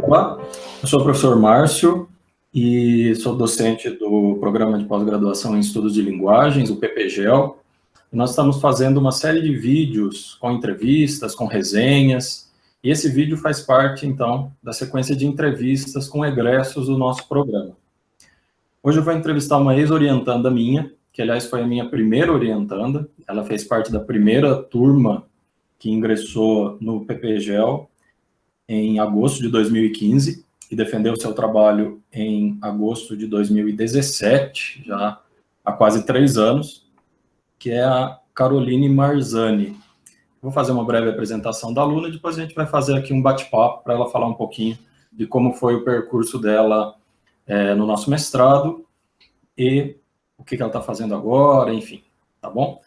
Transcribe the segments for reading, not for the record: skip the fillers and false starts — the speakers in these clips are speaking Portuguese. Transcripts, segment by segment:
Olá, eu sou o professor Márcio e sou docente do Programa de Pós-Graduação em Estudos de Linguagens, o PPGEL. E nós estamos fazendo uma série de vídeos com entrevistas, com resenhas, e esse vídeo faz parte, então, da sequência de entrevistas com egressos do nosso programa. Hoje eu vou entrevistar uma ex-orientanda minha, que, aliás, foi a minha primeira orientanda. Ela fez parte da primeira turma que ingressou no PPGEL em agosto de 2015 e defendeu seu trabalho em agosto de 2017, já há quase 3 anos, que é a Caroline Marzani. Vou fazer uma breve apresentação da aluna e depois a gente vai fazer aqui um bate-papo para ela falar um pouquinho de como foi o percurso dela no nosso mestrado e o que ela está fazendo agora, enfim, tá bom?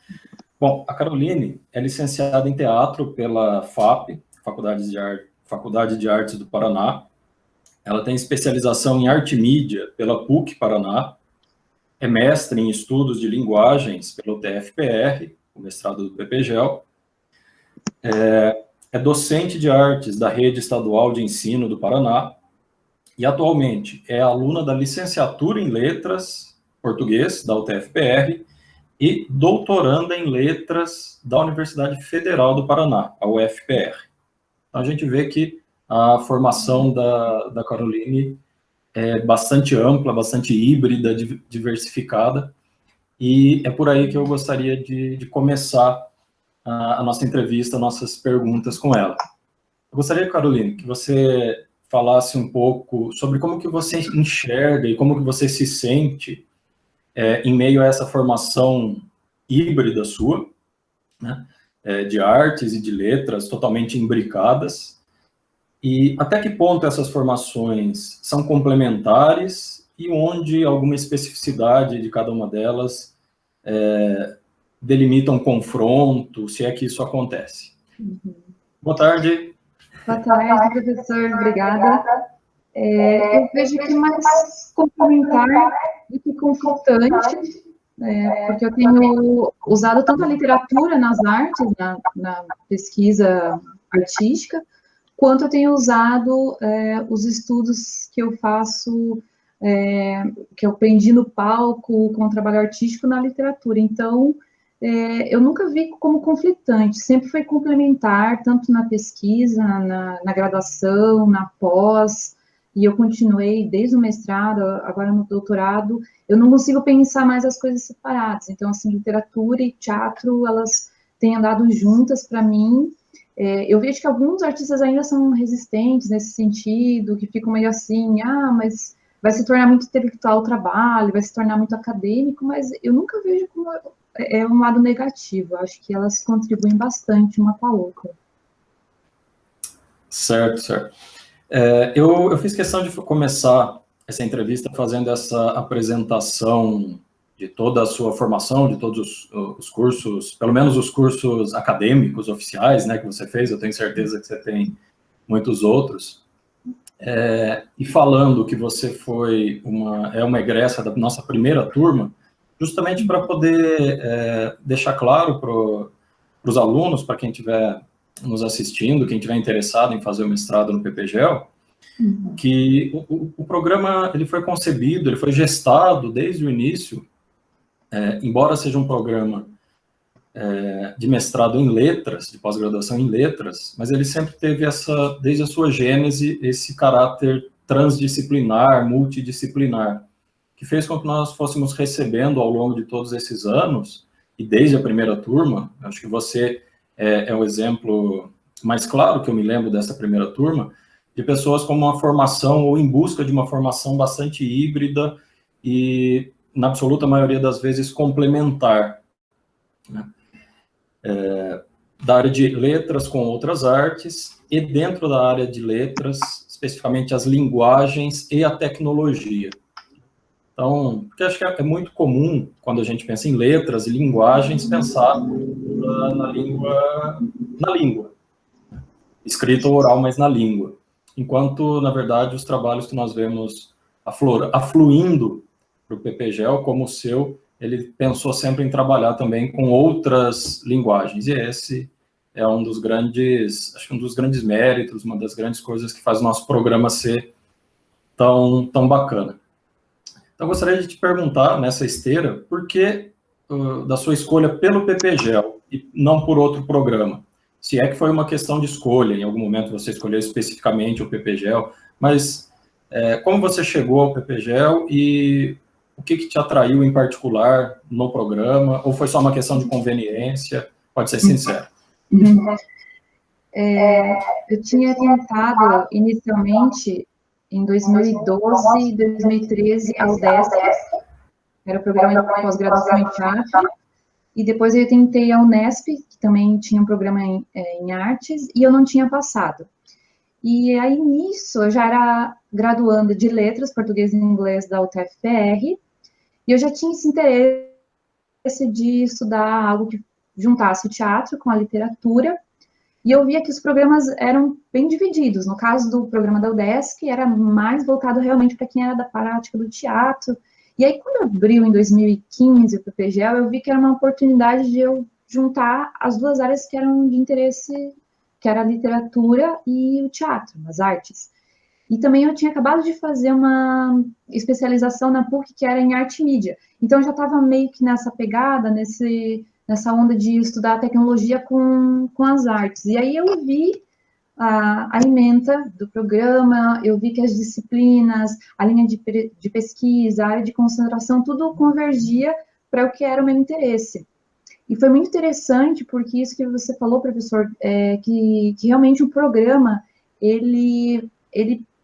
Bom, a Caroline é licenciada em teatro pela FAP, Faculdade de Artes do Paraná. Ela tem especialização em arte e mídia pela PUC Paraná, é mestre em estudos de linguagens pelo TFPR, o mestrado do PPGEL, é docente de artes da Rede Estadual de Ensino do Paraná e atualmente é aluna da licenciatura em Letras Português da UTFPR e doutoranda em Letras da Universidade Federal do Paraná, a UFPR. Então, a gente vê que a formação da Caroline é bastante ampla, bastante híbrida, diversificada, e é por aí que eu gostaria de começar a nossa entrevista, nossas perguntas com ela. Eu gostaria, Caroline, que você falasse um pouco sobre como que você enxerga e como que você se sente em meio a essa formação híbrida sua, né, de artes e de letras totalmente imbricadas, e até que ponto essas formações são complementares e onde alguma especificidade de cada uma delas delimita um confronto, se é que isso acontece. Uhum. Boa tarde. Boa tarde, professor. Obrigada. Eu vejo que é mais complementar do que conflitante, porque eu tenho usado tanto a literatura nas artes, na pesquisa artística, quanto eu tenho usado os estudos que eu faço, que eu aprendi no palco, com o trabalho artístico na literatura. Então, eu nunca vi como conflitante, sempre foi complementar, tanto na pesquisa, na graduação, na pós, e eu continuei desde o mestrado, agora no doutorado, eu não consigo pensar mais as coisas separadas. Então, assim, literatura e teatro, elas têm andado juntas para mim. Eu vejo que alguns artistas ainda são resistentes nesse sentido, que ficam meio assim, mas vai se tornar muito intelectual o trabalho, vai se tornar muito acadêmico, mas eu nunca vejo como um lado negativo. Eu acho que elas contribuem bastante uma com a outra. Certo. Eu fiz questão de começar essa entrevista fazendo essa apresentação de toda a sua formação, de todos os cursos, pelo menos os cursos acadêmicos oficiais, né, que você fez. Eu tenho certeza que você tem muitos outros. E falando que você foi uma egressa da nossa primeira turma, justamente para poder deixar claro para os alunos, para quem estiver nos assistindo, quem estiver interessado em fazer o mestrado no PPGEL, que o programa ele foi concebido, ele foi gestado desde o início, embora seja um programa de mestrado em letras, de pós-graduação em letras, mas ele sempre teve desde a sua gênese, esse caráter transdisciplinar, multidisciplinar, que fez com que nós fôssemos recebendo ao longo de todos esses anos, e desde a primeira turma, acho que você é o exemplo mais claro que eu me lembro dessa primeira turma, de pessoas com uma formação ou em busca de uma formação bastante híbrida e, na absoluta maioria das vezes, complementar, né? Da área de letras com outras artes e dentro da área de letras, especificamente as linguagens e a tecnologia. Então, porque acho que é muito comum, quando a gente pensa em letras e linguagens, pensar na língua, escrita ou oral, mas na língua. Enquanto, na verdade, os trabalhos que nós vemos afluindo para o PPGEL, como o seu, ele pensou sempre em trabalhar também com outras linguagens, e esse é um dos grandes, acho que um dos grandes méritos, uma das grandes coisas que faz o nosso programa ser tão bacana. Então, gostaria de te perguntar, nessa esteira, por que da sua escolha pelo PPGEL e não por outro programa? Se é que foi uma questão de escolha, em algum momento você escolheu especificamente o PPGEL, mas como você chegou ao PPGEL e o que te atraiu em particular no programa, ou foi só uma questão de conveniência? Pode ser sincero. Eu tinha tentado inicialmente em 2012 e 2013 a UDESC, era o programa de pós-graduação em teatro, e depois eu tentei a Unesp, que também tinha um programa em artes, e eu não tinha passado. E aí, nisso, eu já era graduanda de letras, português e inglês da UTFPR, e eu já tinha esse interesse de estudar algo que juntasse o teatro com a literatura, e eu via que os programas eram bem divididos. No caso do programa da UDESC, era mais voltado realmente para quem era da prática do teatro. E aí, quando abriu em 2015 o PPGEL, eu vi que era uma oportunidade de eu juntar as duas áreas que eram de interesse, que era a literatura e o teatro, as artes. E também eu tinha acabado de fazer uma especialização na PUC, que era em arte e mídia. Então, eu já estava meio que nessa pegada, nessa onda de estudar tecnologia com as artes. E aí eu vi a ementa do programa, eu vi que as disciplinas, a linha de pesquisa, a área de concentração, tudo convergia para o que era o meu interesse. E foi muito interessante, porque isso que você falou, professor, que realmente o programa, ele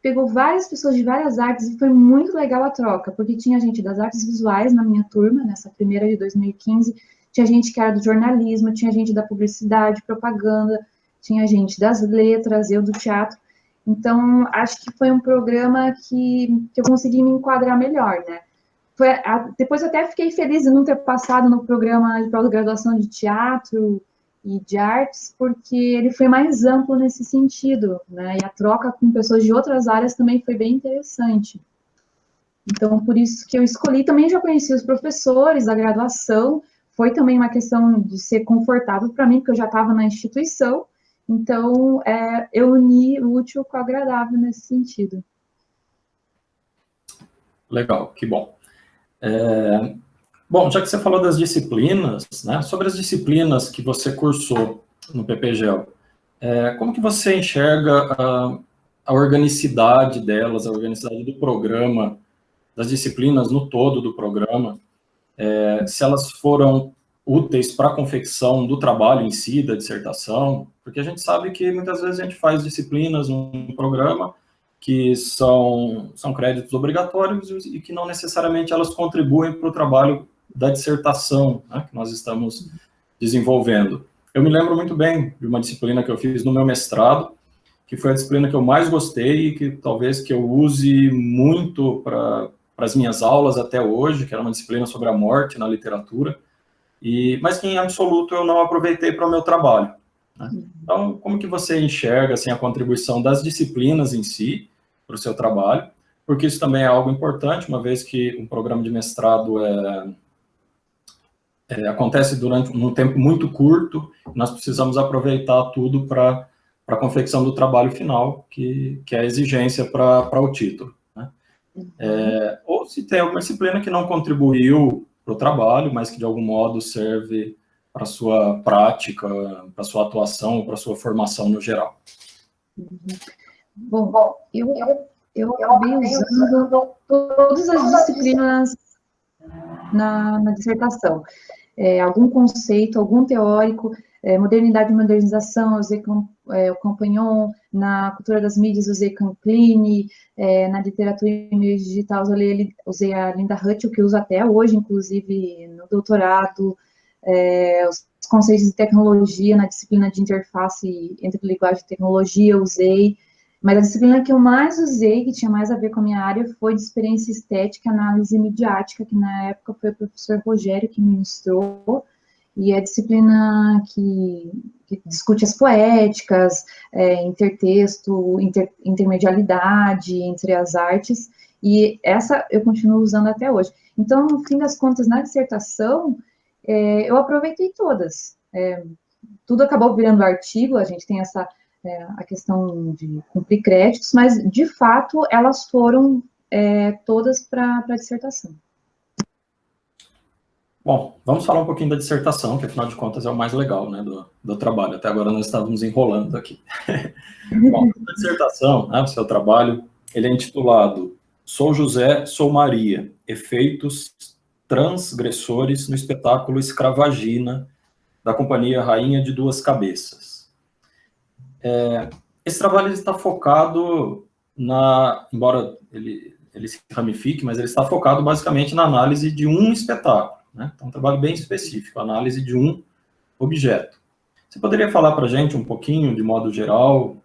pegou várias pessoas de várias artes, e foi muito legal a troca, porque tinha gente das artes visuais na minha turma, nessa primeira de 2015, tinha gente que era do jornalismo, tinha gente da publicidade, propaganda, tinha gente das letras, eu do teatro. Então, acho que foi um programa que eu consegui me enquadrar melhor, né? Depois eu até fiquei feliz de não ter passado no programa de pós-graduação de teatro e de artes, porque ele foi mais amplo nesse sentido, né? E a troca com pessoas de outras áreas também foi bem interessante. Então, por isso que eu escolhi. Também já conheci os professores da graduação, foi também uma questão de ser confortável para mim, porque eu já estava na instituição, então eu uni o útil com o agradável nesse sentido. Legal, que bom. Bom, já que você falou das disciplinas, né, sobre as disciplinas que você cursou no PPGEL, como que você enxerga a organicidade delas, a organicidade do programa, das disciplinas no todo do programa, se elas foram úteis para a confecção do trabalho em si, da dissertação, porque a gente sabe que muitas vezes a gente faz disciplinas num programa que são créditos obrigatórios e que não necessariamente elas contribuem para o trabalho da dissertação, né, que nós estamos desenvolvendo. Eu me lembro muito bem de uma disciplina que eu fiz no meu mestrado, que foi a disciplina que eu mais gostei e que talvez que eu use muito para as minhas aulas até hoje, que era uma disciplina sobre a morte na literatura, mas que em absoluto eu não aproveitei para o meu trabalho, né? Então, como que você enxerga assim, a contribuição das disciplinas em si para o seu trabalho? Porque isso também é algo importante, uma vez que um programa de mestrado acontece durante um tempo muito curto, nós precisamos aproveitar tudo para a confecção do trabalho final, que é a exigência para o título, né? Ou se tem alguma disciplina que não contribuiu para o trabalho, mas que de algum modo serve para a sua prática, para a sua atuação, para a sua formação no geral. Bom, eu acabei usando todas as disciplinas na dissertação. Algum conceito, algum teórico, modernidade e modernização, eu usei o Compagnon, na cultura das mídias, usei Campline, na literatura e meios digitais, usei a Linda Hutchell, que eu uso até hoje, inclusive no doutorado, os conceitos de tecnologia, na disciplina de interface entre linguagem e tecnologia, eu usei, mas a disciplina que eu mais usei, que tinha mais a ver com a minha área, foi de experiência estética, análise midiática, que na época foi o professor Rogério que ministrou, e é a disciplina que discute as poéticas, intertexto, intermedialidade entre as artes, e essa eu continuo usando até hoje. Então, no fim das contas, na dissertação, eu aproveitei todas. tudo acabou virando artigo, a gente tem a questão de cumprir créditos, mas, de fato, elas foram todas para a dissertação. Bom, vamos falar um pouquinho da dissertação, que afinal de contas é o mais legal, né, do trabalho. Até agora nós estávamos enrolando aqui. Bom, a dissertação, né, o seu trabalho, ele é intitulado Sou José, Sou Maria, Efeitos Transgressores no espetáculo Escravagina, da companhia Rainha de Duas Cabeças. Esse trabalho está focado embora ele se ramifique, mas ele está focado basicamente na análise de um espetáculo, né? Então, um trabalho bem específico, análise de um objeto. Você poderia falar para a gente um pouquinho, de modo geral,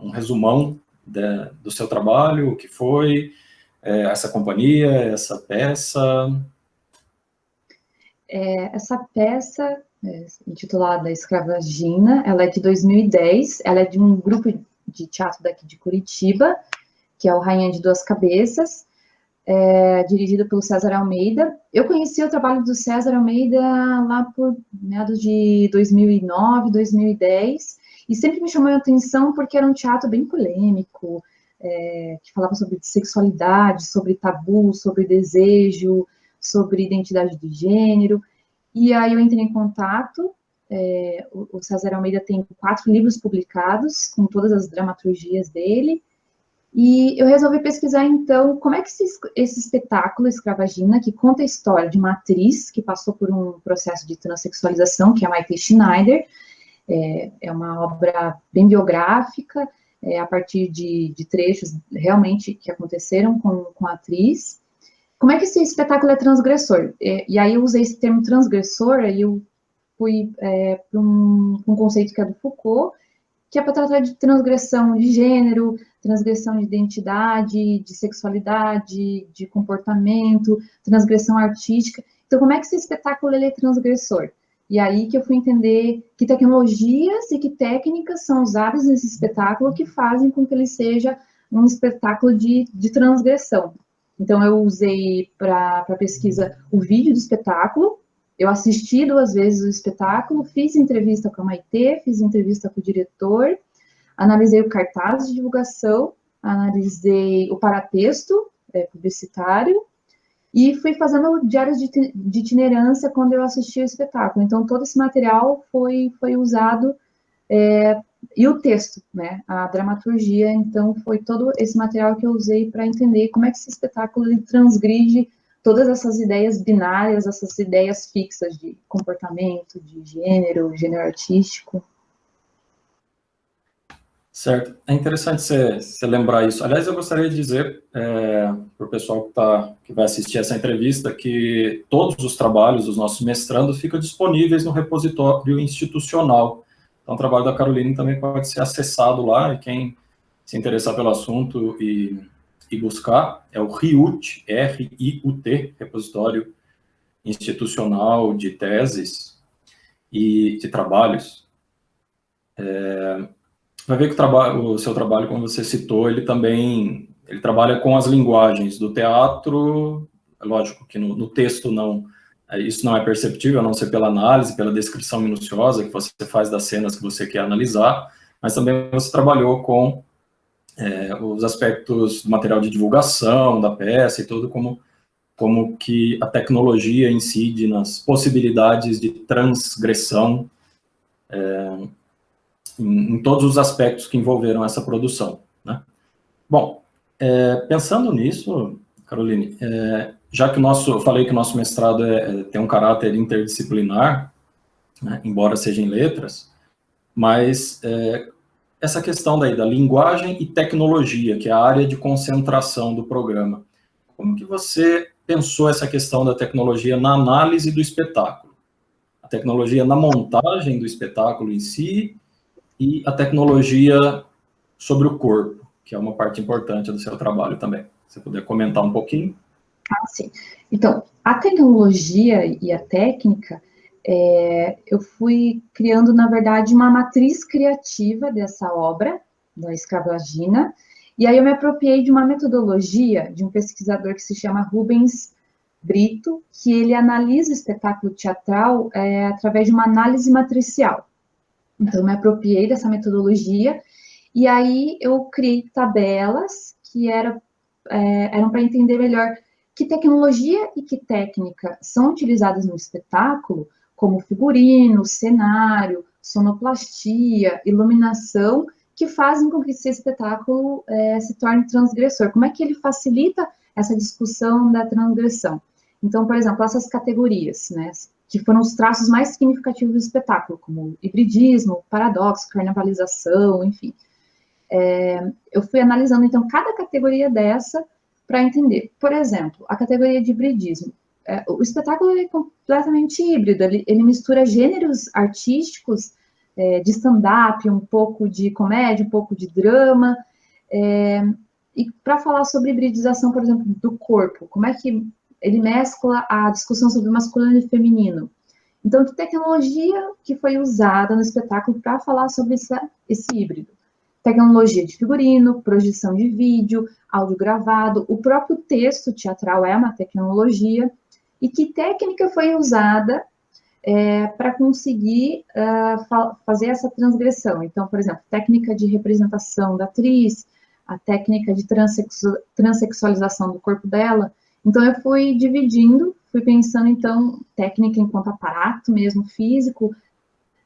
um resumão do seu trabalho, o que foi essa companhia, essa peça? Essa peça, intitulada Escravagina, ela é de 2010, ela é de um grupo de teatro daqui de Curitiba, que é o Rainha de Duas Cabeças, dirigido pelo César Almeida. Eu conheci o trabalho do César Almeida lá por meados de 2009, 2010, e sempre me chamou a atenção porque era um teatro bem polêmico, que falava sobre sexualidade, sobre tabu, sobre desejo, sobre identidade de gênero, e aí eu entrei em contato. O César Almeida tem 4 livros publicados, com todas as dramaturgias dele, e eu resolvi pesquisar, então, como é que esse espetáculo, Escravagina, que conta a história de uma atriz que passou por um processo de transexualização, que é a Maite Schneider, é uma obra bem biográfica, a partir de trechos realmente que aconteceram com a atriz. Como é que esse espetáculo é transgressor? E aí eu usei esse termo transgressor, aí eu fui para um conceito que é do Foucault, que é para tratar de transgressão de gênero, transgressão de identidade, de sexualidade, de comportamento, transgressão artística. Então, como é que esse espetáculo ele é transgressor? E aí que eu fui entender que tecnologias e que técnicas são usadas nesse espetáculo que fazem com que ele seja um espetáculo de transgressão. Então, eu usei para a pesquisa o vídeo do espetáculo. Eu assisti 2 vezes o espetáculo, fiz entrevista com a Maitê, fiz entrevista com o diretor, analisei o cartaz de divulgação, analisei o paratexto publicitário e fui fazendo diários de itinerância quando eu assisti o espetáculo. Então, todo esse material foi usado, e o texto, né, a dramaturgia. Então, foi todo esse material que eu usei para entender como é que esse espetáculo ele transgride todas essas ideias binárias, essas ideias fixas de comportamento, de gênero artístico. Certo. É interessante você lembrar isso. Aliás, eu gostaria de dizer para o pessoal que vai assistir essa entrevista que todos os trabalhos dos nossos mestrandos ficam disponíveis no repositório institucional. Então, o trabalho da Caroline também pode ser acessado lá, e quem se interessar pelo assunto e buscar é o RIUT, R-I-U-T, Repositório Institucional de Teses e de Trabalhos. Vai ver que o seu trabalho, como você citou, ele trabalha com as linguagens do teatro. É lógico que no texto isso não é perceptível, a não ser pela análise, pela descrição minuciosa que você faz das cenas que você quer analisar, mas também você trabalhou com os aspectos do material de divulgação da peça e tudo, como que a tecnologia incide nas possibilidades de transgressão em todos os aspectos que envolveram essa produção, né? Bom, pensando nisso, Caroline, já que eu falei que o nosso mestrado tem um caráter interdisciplinar, né, embora seja em letras, mas essa questão daí da linguagem e tecnologia, que é a área de concentração do programa, como que você pensou essa questão da tecnologia na análise do espetáculo? A tecnologia na montagem do espetáculo em si e a tecnologia sobre o corpo, que é uma parte importante do seu trabalho também. Se você puder comentar um pouquinho. Sim. Então, a tecnologia e a técnica, eu fui criando, na verdade, uma matriz criativa dessa obra, da Escravagina, e aí eu me apropriei de uma metodologia de um pesquisador que se chama Rubens Brito, que ele analisa o espetáculo teatral através de uma análise matricial. Então, eu me apropriei dessa metodologia, e aí eu criei tabelas que eram para entender melhor que tecnologia e que técnica são utilizadas no espetáculo, como figurino, cenário, sonoplastia, iluminação, que fazem com que esse espetáculo se torne transgressor. Como é que ele facilita essa discussão da transgressão? Então, por exemplo, essas categorias, né, que foram os traços mais significativos do espetáculo, como hibridismo, paradoxo, carnavalização, enfim. Eu fui analisando, então, cada categoria dessa para entender. Por exemplo, a categoria de hibridismo. O espetáculo é completamente híbrido, ele mistura gêneros artísticos, de stand-up, um pouco de comédia, um pouco de drama, e para falar sobre hibridização, por exemplo, do corpo, como é que ele mescla a discussão sobre masculino e feminino. Então, que tecnologia que foi usada no espetáculo para falar sobre esse híbrido? Tecnologia de figurino, projeção de vídeo, áudio gravado, o próprio texto teatral é uma tecnologia, e que técnica foi usada para conseguir fazer essa transgressão. Então, por exemplo, técnica de representação da atriz, a técnica de transexualização do corpo dela. Então, eu fui dividindo, fui pensando, então, técnica enquanto aparato mesmo físico,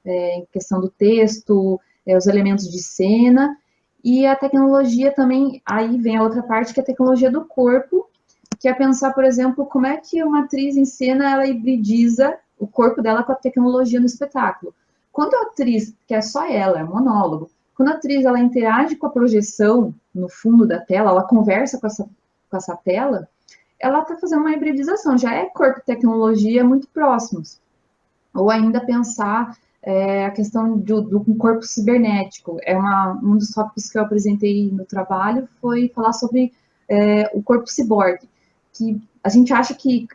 em questão do texto, os elementos de cena, e a tecnologia também, aí vem a outra parte, que é a tecnologia do corpo, que é pensar, por exemplo, como é que uma atriz em cena, ela hibridiza o corpo dela com a tecnologia no espetáculo. Quando a atriz, que é só ela, é um monólogo, quando a atriz, ela interage com a projeção no fundo da tela, ela conversa com essa tela, ela está fazendo uma hibridização, já é corpo e tecnologia muito próximos. Ou ainda pensar a questão do corpo cibernético. Um dos tópicos que eu apresentei no trabalho foi falar sobre o corpo ciborgue, que a gente acha que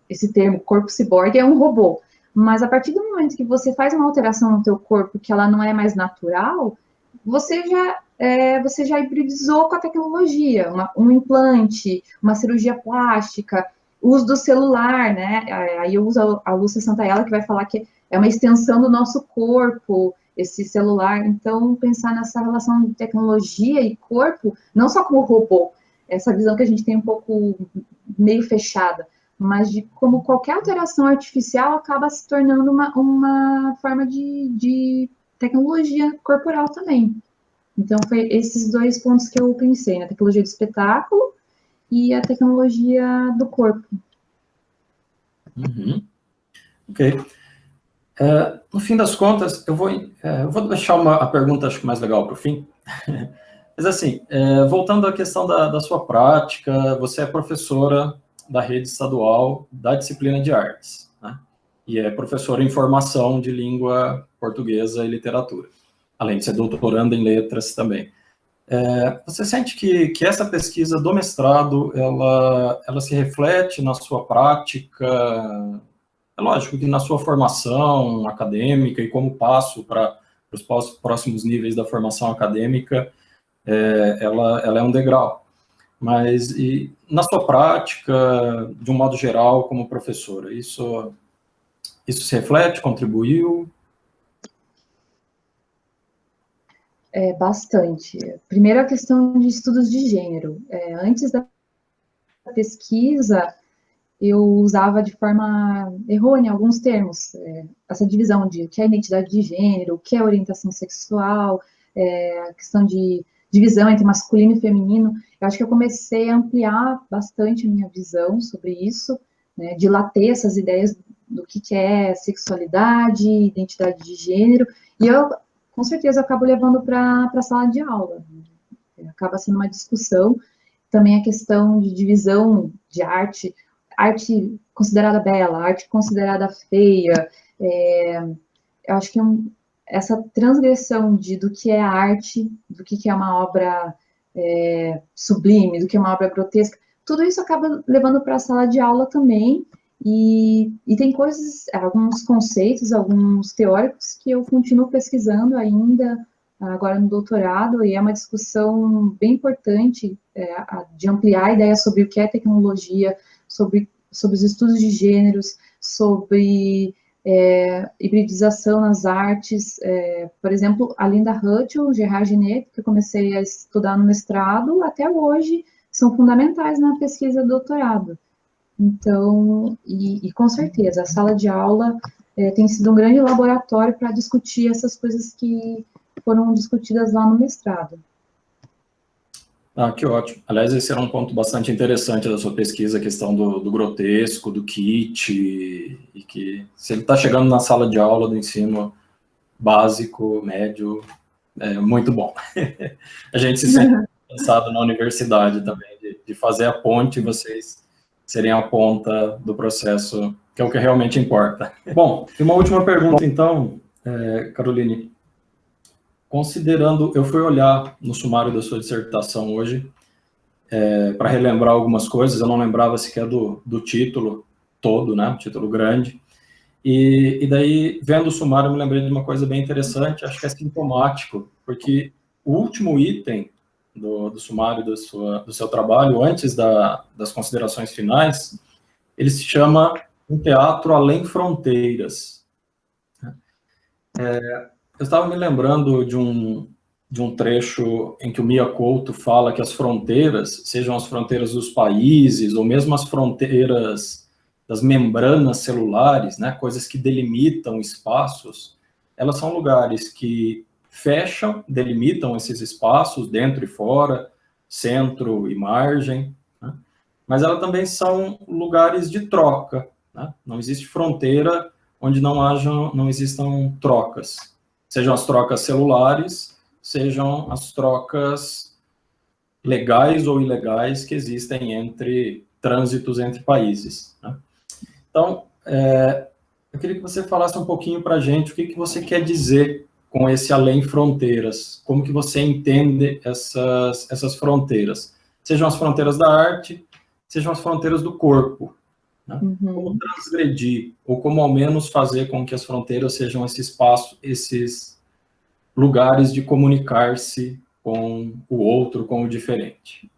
esse termo corpo ciborgue é um robô, mas a partir do momento que você faz uma alteração no teu corpo que ela não é mais natural, você já hibridizou com a tecnologia, um implante, uma cirurgia plástica, o uso do celular, né? Aí eu uso a Lúcia Santaella, que vai falar que é uma extensão do nosso corpo, esse celular. Então, pensar nessa relação de tecnologia e corpo, não só como robô, essa visão que a gente tem um pouco meio fechada, mas de como qualquer alteração artificial acaba se tornando uma forma de tecnologia corporal também. Então, foi esses dois pontos que eu pensei, na tecnologia do espetáculo e a tecnologia do corpo. Uhum. Ok. No fim das contas, eu vou deixar a pergunta, acho que mais legal para o fim. Mas assim, voltando à questão da sua prática, você é professora da rede estadual da disciplina de artes, né? E é professora em formação de língua portuguesa e literatura, além de ser doutoranda em letras também. Você sente que essa pesquisa do mestrado, ela se reflete na sua prática? É lógico que na sua formação acadêmica e como passo para os próximos níveis da formação acadêmica, ela é um degrau. Mas e na sua prática, de um modo geral, como professora, isso se reflete, contribuiu? Bastante. Primeiro, a questão de estudos de gênero. Antes da pesquisa, eu usava de forma errônea alguns termos, essa divisão de o que é identidade de gênero, o que é orientação sexual, a questão de divisão entre masculino e feminino. Eu acho que eu comecei a ampliar bastante a minha visão sobre isso, né, dilatar essas ideias do que é sexualidade, identidade de gênero, e eu, com certeza, acabo levando para a sala de aula. Acaba sendo uma discussão. Também a questão de divisão de arte considerada bela, arte considerada feia. Eu acho que essa transgressão do que é arte, do que é uma obra sublime, do que é uma obra grotesca, tudo isso acaba levando para a sala de aula também, e tem coisas, alguns conceitos, alguns teóricos que eu continuo pesquisando ainda, agora no doutorado, e é uma discussão bem importante de ampliar a ideia sobre o que é tecnologia, sobre os estudos de gêneros, sobre hibridização nas artes, por exemplo, a Linda Hutchell, Gerard Genet, que eu comecei a estudar no mestrado, até hoje são fundamentais na pesquisa do doutorado. Então, com certeza, a sala de aula tem sido um grande laboratório para discutir essas coisas que foram discutidas lá no mestrado. Ah, que ótimo. Aliás, esse era um ponto bastante interessante da sua pesquisa, a questão do grotesco, do kit, e que se ele está chegando na sala de aula do ensino básico, médio, é muito bom. A gente se sente cansado na universidade também, de fazer a ponte e vocês serem a ponta do processo, que é o que realmente importa. Bom, e uma última pergunta, então, Caroline. Considerando, eu fui olhar no sumário da sua dissertação hoje, para relembrar algumas coisas, eu não lembrava sequer do título todo, né, título grande, e daí, vendo o sumário, eu me lembrei de uma coisa bem interessante, acho que é sintomático, porque o último item do sumário do seu trabalho, antes das considerações finais, ele se chama Um Teatro Além Fronteiras. Eu estava me lembrando de um trecho em que o Mia Couto fala que as fronteiras, sejam as fronteiras dos países, ou mesmo as fronteiras das membranas celulares, né, coisas que delimitam espaços, elas são lugares que fecham, delimitam esses espaços, dentro e fora, centro e margem, né, mas elas também são lugares de troca, né, não existe fronteira onde não existam trocas. Sejam as trocas celulares, sejam as trocas legais ou ilegais que existem entre trânsitos entre países, né? Então, eu queria que você falasse um pouquinho para a gente o que você quer dizer com esse além fronteiras, como que você entende essas fronteiras, sejam as fronteiras da arte, sejam as fronteiras do corpo, né? Como transgredir, ou como ao menos fazer com que as fronteiras sejam esse espaço, esses lugares de comunicar-se com o outro, com o diferente.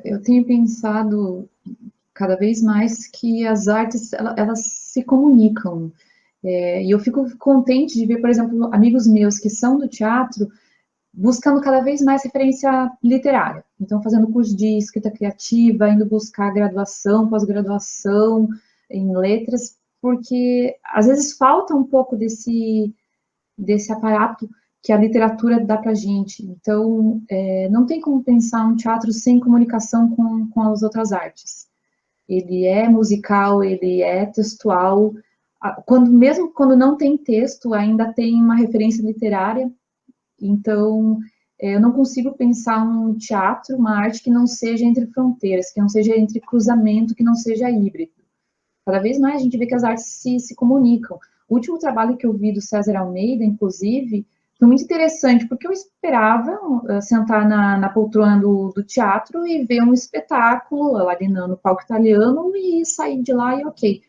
Eu tenho pensado cada vez mais que as artes, elas se comunicam. E eu fico contente de ver, por exemplo, amigos meus que são do teatro, buscando cada vez mais referência literária. Então, fazendo curso de escrita criativa, indo buscar graduação, pós-graduação em letras, porque às vezes falta um pouco desse aparato que a literatura dá para a gente. Então, não tem como pensar um teatro sem comunicação com as outras artes. Ele é musical, ele é textual, mesmo quando não tem texto, ainda tem uma referência literária. Então, eu não consigo pensar um teatro, uma arte que não seja entre fronteiras, que não seja entre cruzamento, que não seja híbrido. Cada vez mais a gente vê que as artes se comunicam. O último trabalho que eu vi do César Almeida, inclusive, foi muito interessante, porque eu esperava sentar na poltrona do teatro e ver um espetáculo ali no palco italiano e sair de lá e ok.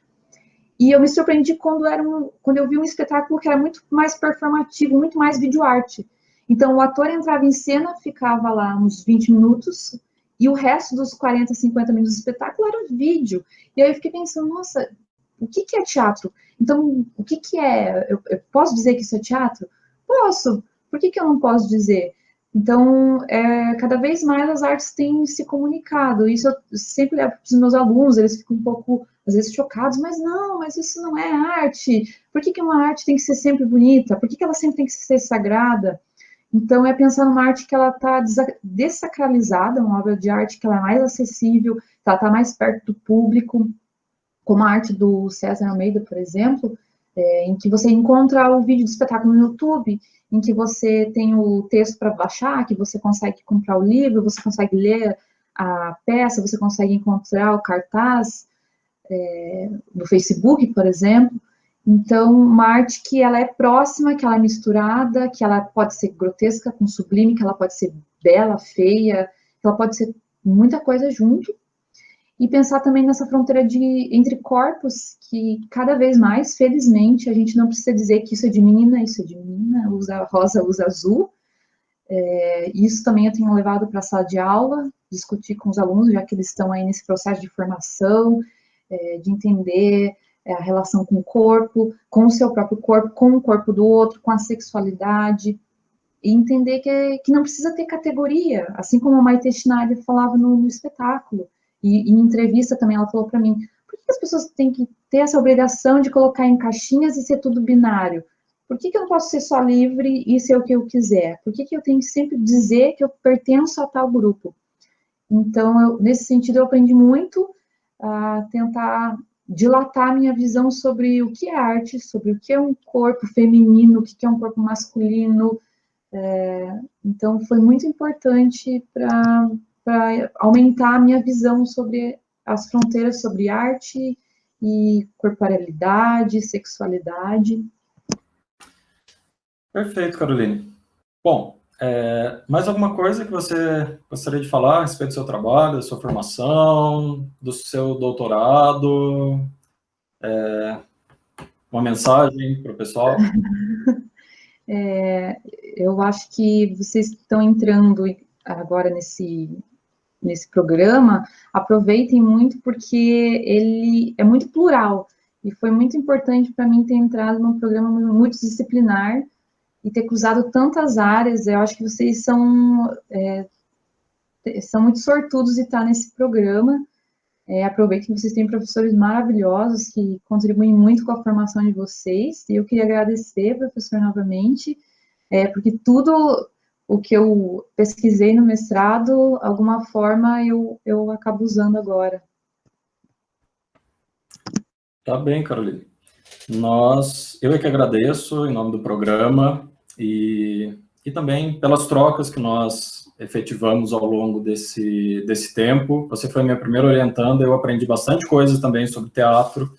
E eu me surpreendi quando eu vi um espetáculo que era muito mais performativo, muito mais videoarte. Então, o ator entrava em cena, ficava lá uns 20 minutos, e o resto dos 40, 50 minutos do espetáculo era vídeo. E aí eu fiquei pensando, nossa, o que é teatro? Então, o que é? Eu posso dizer que isso é teatro? Posso. Por que eu não posso dizer? Então, cada vez mais as artes têm se comunicado. Isso eu sempre levo para os meus alunos, eles ficam um pouco, às vezes, chocados, mas isso não é arte. Por que uma arte tem que ser sempre bonita? Por que ela sempre tem que ser sagrada? Então, é pensar numa arte que ela está dessacralizada, uma obra de arte que ela é mais acessível, que ela está mais perto do público, como a arte do César Almeida, por exemplo, em que você encontra o vídeo do espetáculo no YouTube, em que você tem o texto para baixar, que você consegue comprar o livro, você consegue ler a peça, você consegue encontrar o cartaz no Facebook, por exemplo. Então, uma arte que ela é próxima, que ela é misturada, que ela pode ser grotesca com sublime, que ela pode ser bela, feia, que ela pode ser muita coisa junto. E pensar também nessa fronteira entre corpos, que cada vez mais, felizmente, a gente não precisa dizer que isso é de menina, usa rosa, usa azul. Isso também eu tenho levado para a sala de aula, discutir com os alunos, já que eles estão aí nesse processo de formação, de entender a relação com o corpo, com o seu próprio corpo, com o corpo do outro, com a sexualidade, e entender que não precisa ter categoria, assim como a Maite Schneider falava no espetáculo, e em entrevista também ela falou para mim, por que as pessoas têm que ter essa obrigação de colocar em caixinhas e ser tudo binário? Por que eu não posso ser só livre e ser o que eu quiser? Por que eu tenho que sempre dizer que eu pertenço a tal grupo? Então, nesse sentido, eu aprendi muito a tentar dilatar a minha visão sobre o que é arte, sobre o que é um corpo feminino, o que é um corpo masculino. Então, foi muito importante para aumentar a minha visão sobre as fronteiras sobre arte e corporalidade, sexualidade. Perfeito, Caroline. Bom, mais alguma coisa que você gostaria de falar a respeito do seu trabalho, da sua formação, do seu doutorado? Uma mensagem para o pessoal? Eu acho que vocês estão entrando agora nesse programa, aproveitem muito, porque ele é muito plural, e foi muito importante para mim ter entrado num programa multidisciplinar e ter cruzado tantas áreas. Eu acho que vocês são muito sortudos de estar nesse programa. Aproveitem que vocês têm professores maravilhosos que contribuem muito com a formação de vocês, e eu queria agradecer, professor, novamente, porque tudo o que eu pesquisei no mestrado, alguma forma eu acabo usando agora. Tá bem, Carolina. Eu é que agradeço em nome do programa e também pelas trocas que nós efetivamos ao longo desse tempo. Você foi minha primeira orientanda, eu aprendi bastante coisas também sobre teatro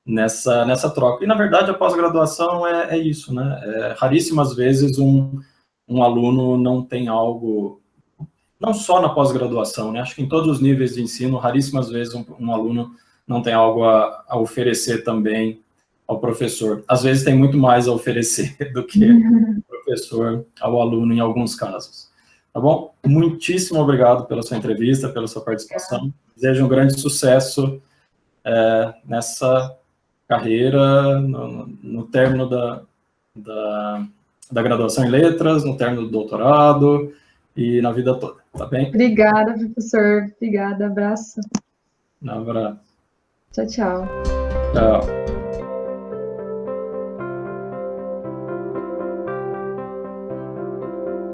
nessa troca. E, na verdade, a pós-graduação é isso, né? Raríssimas vezes um aluno não tem algo, não só na pós-graduação, né? Acho que em todos os níveis de ensino, raríssimas vezes um aluno não tem algo a oferecer também ao professor. Às vezes tem muito mais a oferecer do que o professor ao aluno em alguns casos. Tá bom? Muitíssimo obrigado pela sua entrevista, pela sua participação. Desejo um grande sucesso nessa carreira, no término da graduação em letras, no término do doutorado e na vida toda, tá bem? Obrigada, professor. Obrigada, abraço. Um abraço. Tchau, tchau. Tchau.